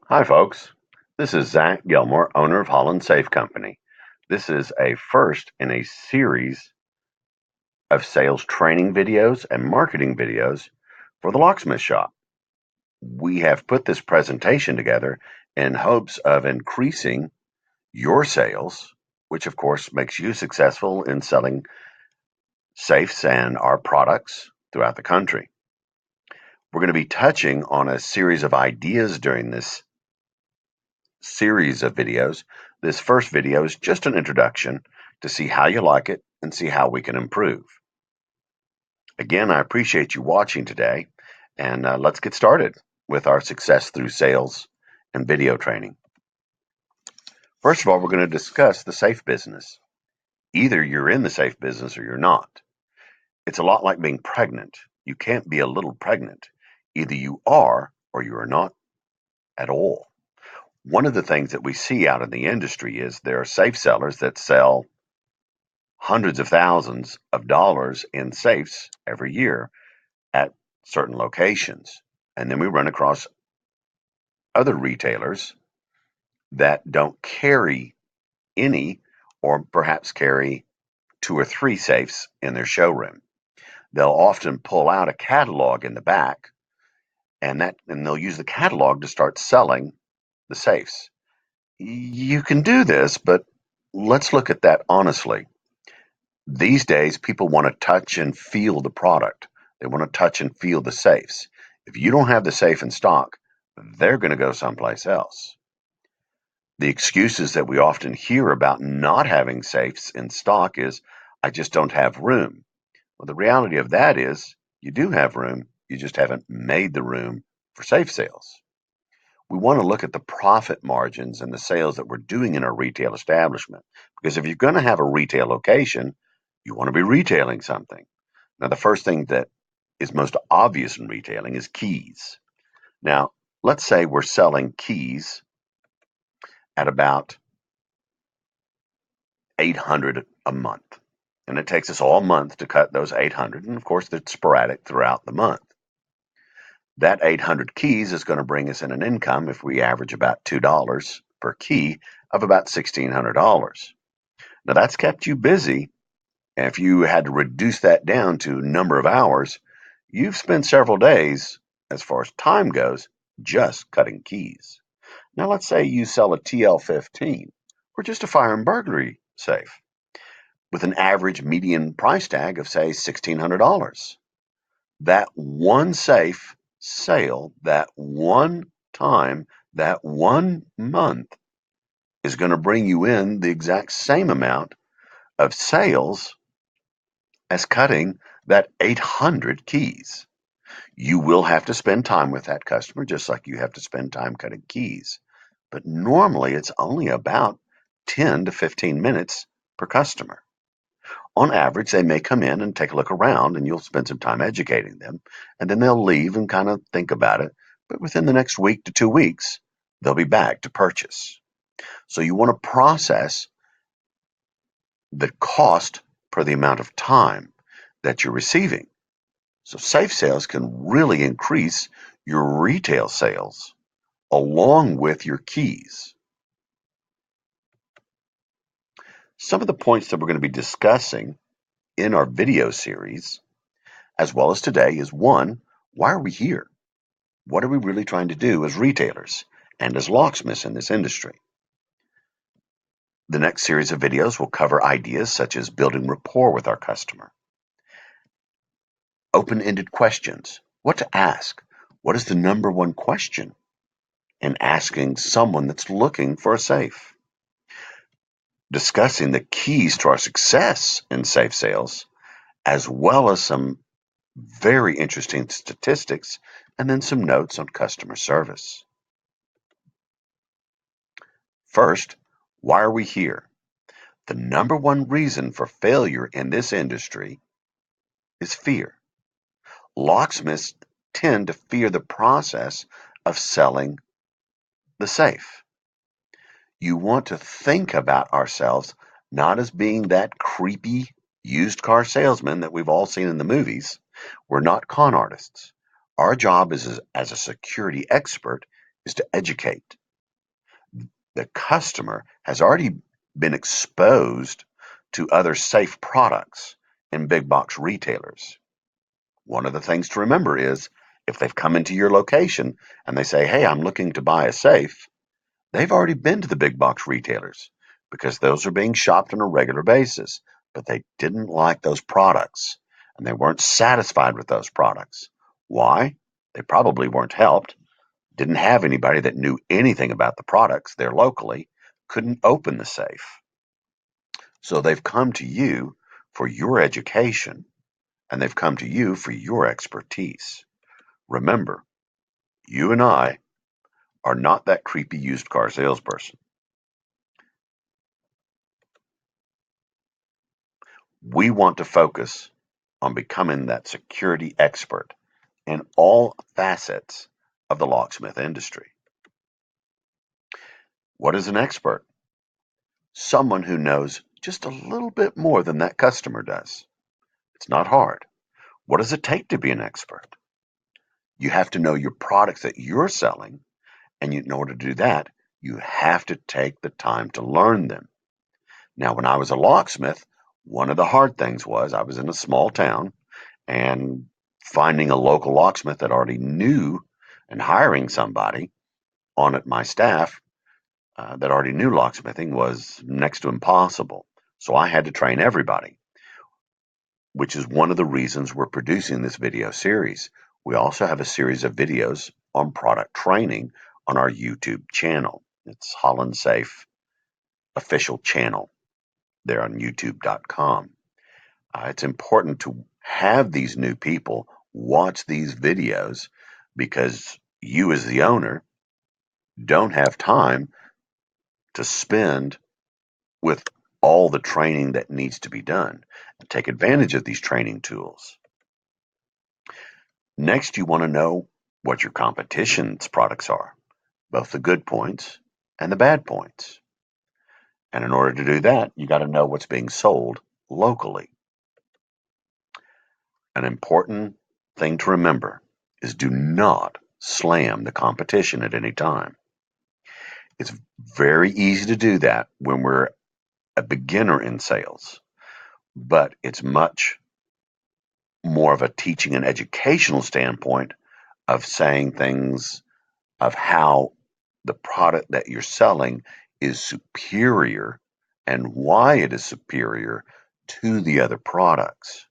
Hi, folks. This is Zach Gilmore, owner of Hollon Safe Company. This is a first in a series of sales training videos and marketing videos for the locksmith shop. We have put this presentation together in hopes of increasing your sales, which of course makes you successful in selling safes and our products throughout the country. We're going to be touching on a series of ideas during this series of videos. This first video is just an introduction to see how you like it and see how we can improve. Again, I appreciate you watching today, and let's get started with our success through sales and video training. First of all, we're going to discuss the safe business. Either you're in the safe business or you're not. It's a lot like being pregnant. You can't be a little pregnant. Either you are or you are not at all. One of the things that we see out in the industry is there are safe sellers that sell hundreds of thousands of dollars in safes every year at certain locations. And then we run across other retailers that don't carry any, or perhaps carry two or three safes in their showroom. They'll often pull out a catalog in the back, and they'll use the catalog to start selling the safes. You can do this, but let's look at that honestly. These days, people want to touch and feel the product. They want to touch and feel the safes. If you don't have the safe in stock, they're going to go someplace else. The excuses that we often hear about not having safes in stock is, I just don't have room. Well, the reality of that is you do have room, you just haven't made the room for safe sales. We want to look at the profit margins and the sales that we're doing in our retail establishment. Because if you're going to have a retail location, you want to be retailing something. Now, the first thing that is most obvious in retailing is keys. Now, let's say we're selling keys at about 800 a month. And it takes us all month to cut those 800. And of course, they're sporadic throughout the month. That 800 keys is going to bring us in an income, if we average about $2 per key, of about $1,600. Now, that's kept you busy. And if you had to reduce that down to number of hours, you've spent several days, as far as time goes, just cutting keys. Now, let's say you sell a TL15 or just a fire and burglary safe with an average median price tag of, say, $1,600. That one safe sale, that one time, that one month is going to bring you in the exact same amount of sales as cutting that 800 keys. You will have to spend time with that customer just like you have to spend time cutting keys. But normally it's only about 10 to 15 minutes per customer. On average, they may come in and take a look around and you'll spend some time educating them, and then they'll leave and kind of think about it. But within the next week to 2 weeks, they'll be back to purchase. So you want to process the cost per the amount of time that you're receiving. So safe sales can really increase your retail sales along with your keys. Some of the points that we're going to be discussing in our video series, as well as today, is one, why are we here? What are we really trying to do as retailers and as locksmiths in this industry? The next series of videos will cover ideas such as building rapport with our customer, open-ended questions, what to ask, what is the number one question in asking someone that's looking for a safe, discussing the keys to our success in safe sales, as well as some very interesting statistics, and then some notes on customer service. First, why are we here? The number one reason for failure in this industry is fear. Locksmiths tend to fear the process of selling the safe. You want to think about ourselves not as being that creepy used car salesman that we've all seen in the movies. We're not con artists. Our job is as a security expert is to educate. The customer has already been exposed to other safe products in big box retailers. One of the things to remember is if they've come into your location and they say, "Hey, I'm looking to buy a safe," they've already been to the big box retailers because those are being shopped on a regular basis, but they didn't like those products and they weren't satisfied with those products. Why? They probably weren't helped, didn't have anybody that knew anything about the products there locally, couldn't open the safe. So they've come to you for your education and they've come to you for your expertise. Remember, you and I are not that creepy used car salesperson. We want to focus on becoming that security expert in all facets of the locksmith industry. What is an expert? Someone who knows just a little bit more than that customer does. It's not hard. What does it take to be an expert? You have to know your products that you're selling, and in order to do that, you have to take the time to learn them. Now, when I was a locksmith, one of the hard things was I was in a small town and finding a local locksmith that already knew and hiring somebody on my staff that already knew locksmithing was next to impossible. So I had to train everybody, which is one of the reasons we're producing this video series. We also have a series of videos on product training on our YouTube channel. It's Hollon Safe official channel there on youtube.com. It's important to have these new people watch these videos because you, as the owner, don't have time to spend with all the training that needs to be done. Take advantage of these training tools. Next, you want to know what your competition's products are, both the good points and the bad points. And in order to do that, you got to know what's being sold locally. An important thing to remember is do not slam the competition at any time. It's very easy to do that when we're a beginner in sales, but it's much more of a teaching and educational standpoint of saying things of how the product that you're selling is superior and why it is superior to the other products.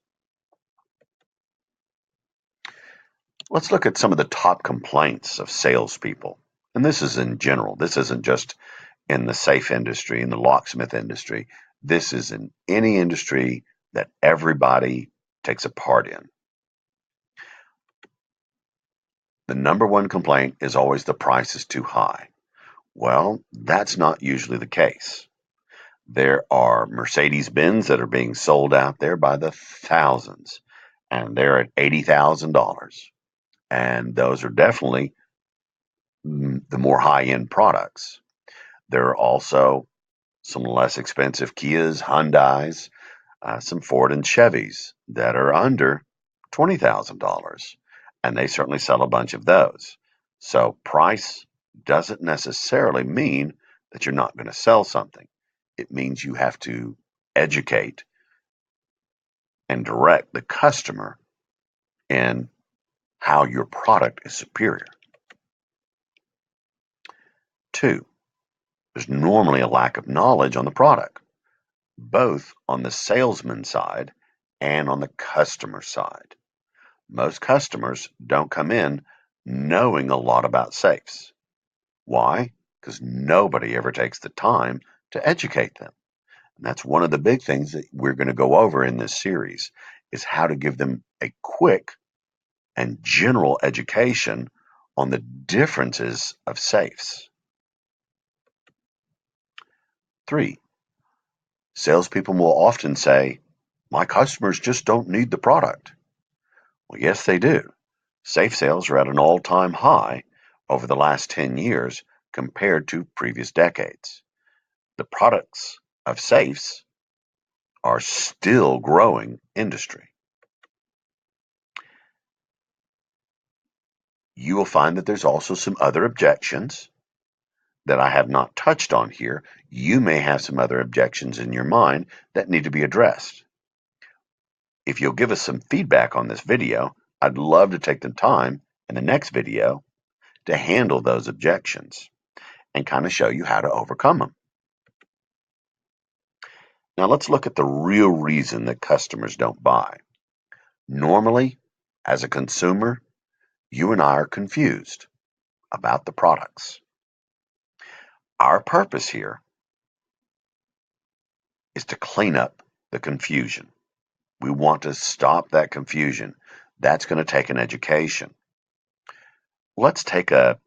Let's look at some of the top complaints of salespeople. And this is in general. This isn't just in the safe industry, in the locksmith industry. This is in any industry that everybody takes a part in. The number one complaint is always the price is too high. Well, that's not usually the case. There are Mercedes-Benz that are being sold out there by the thousands, and they're at $80,000. And those are definitely the more high-end products. There are also some less expensive Kias, Hyundais, some Ford and Chevys that are under $20,000, and they certainly sell a bunch of those. So price doesn't necessarily mean that you're not going to sell something. It means you have to educate and direct the customer in how your product is superior. Two, there's normally a lack of knowledge on the product, both on the salesman side and on the customer side. Most customers don't come in knowing a lot about safes. Why? Because nobody ever takes the time to educate them. And that's one of the big things that we're going to go over in this series is how to give them a quick and general education on the differences of safes. 3, salespeople will often say, "My customers just don't need the product." Well, yes, they do. Safe sales are at an all-time high over the last 10 years compared to previous decades. The products of safes are still growing industry. You will find that there's also some other objections that I have not touched on here. You may have some other objections in your mind that need to be addressed. If you'll give us some feedback on this video, I'd love to take the time in the next video to handle those objections and kind of show you how to overcome them. Now let's look at the real reason that customers don't buy. Normally, as a consumer, you and I are confused about the products. Our purpose here is to clean up the confusion. We want to stop that confusion. That's going to take an education. Let's take a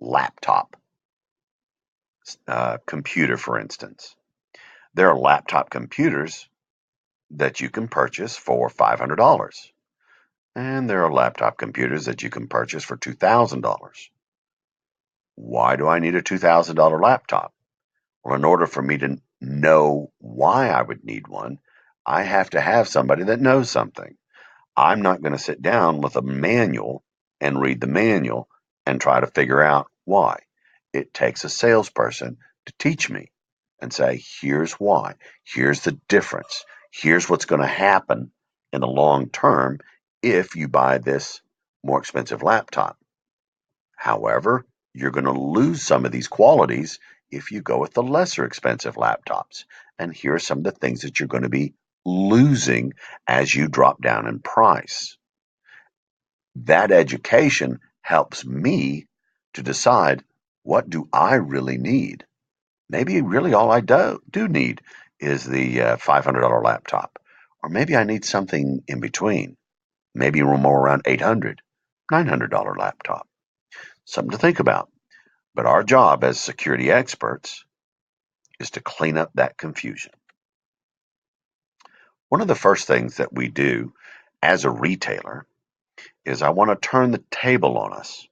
laptop computer, for instance. There are laptop computers that you can purchase for $500, and there are laptop computers that you can purchase for $2,000. Why do I need a $2,000 laptop? Well, in order for me to know why I would need one, I have to have somebody that knows something. I'm not going to sit down with a manual and read the manual and try to figure out why. It takes a salesperson to teach me and say, here's why, here's the difference, here's what's going to happen in the long term if you buy this more expensive laptop. However, you're going to lose some of these qualities if you go with the lesser expensive laptops. And here are some of the things that you're going to be losing as you drop down in price. That education helps me to decide, what do I really need? Maybe really all I do need is the $500 laptop. Or maybe I need something in between. Maybe more around $800, $900 laptop. Something to think about. But our job as security experts is to clean up that confusion. One of the first things that we do as a retailer is I want to turn the table on us.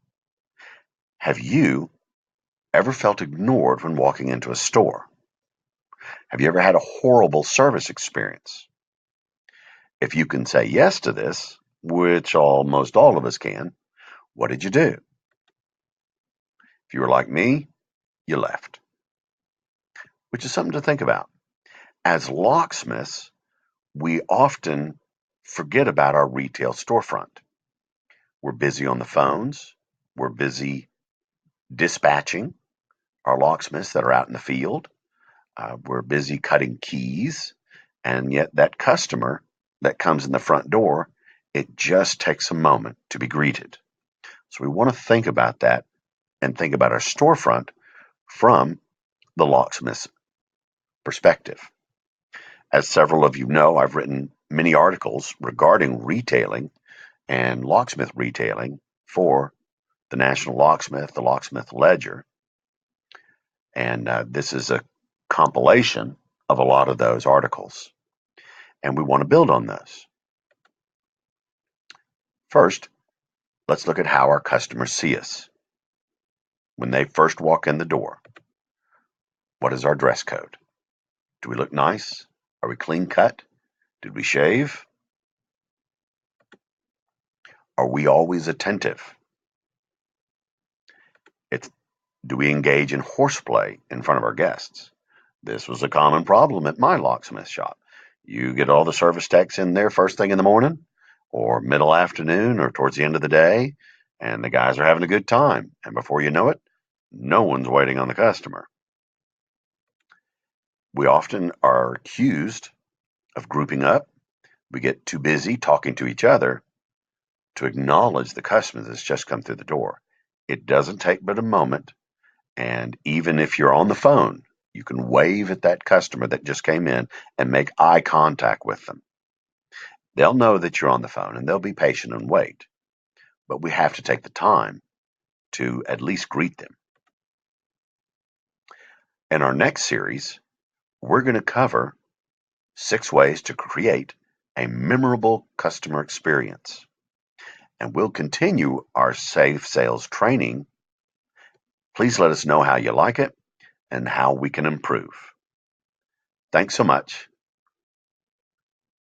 Have you ever felt ignored when walking into a store? Have you ever had a horrible service experience? If you can say yes to this, which almost all of us can, what did you do? If you were like me, you left. Which is something to think about. As locksmiths, we often forget about our retail storefront. We're busy on the phones. We're busy dispatching our locksmiths that are out in the field. We're busy cutting keys. And yet that customer that comes in the front door, it just takes a moment to be greeted. So we want to think about that and think about our storefront from the locksmith's perspective. As several of you know, I've written many articles regarding retailing and locksmith retailing for the National Locksmith, the Locksmith Ledger. And this is a compilation of a lot of those articles. And we want to build on those. First, let's look at how our customers see us. When they first walk in the door, what is our dress code? Do we look nice? Are we clean cut? Did we shave? Are we always attentive? Do we engage in horseplay in front of our guests? This was a common problem at my locksmith shop. You get all the service techs in there first thing in the morning, or middle afternoon, or towards the end of the day, and the guys are having a good time. And before you know it, no one's waiting on the customer. We often are accused of grouping up. We get too busy talking to each other to acknowledge the customer that's just come through the door. It doesn't take but a moment. And even if you're on the phone, you can wave at that customer that just came in and make eye contact with them. They'll know that you're on the phone and they'll be patient and wait. But we have to take the time to at least greet them. In our next series, we're going to cover 6 ways to create a memorable customer experience. And we'll continue our safe sales training. Please let us know how you like it and how we can improve. Thanks so much.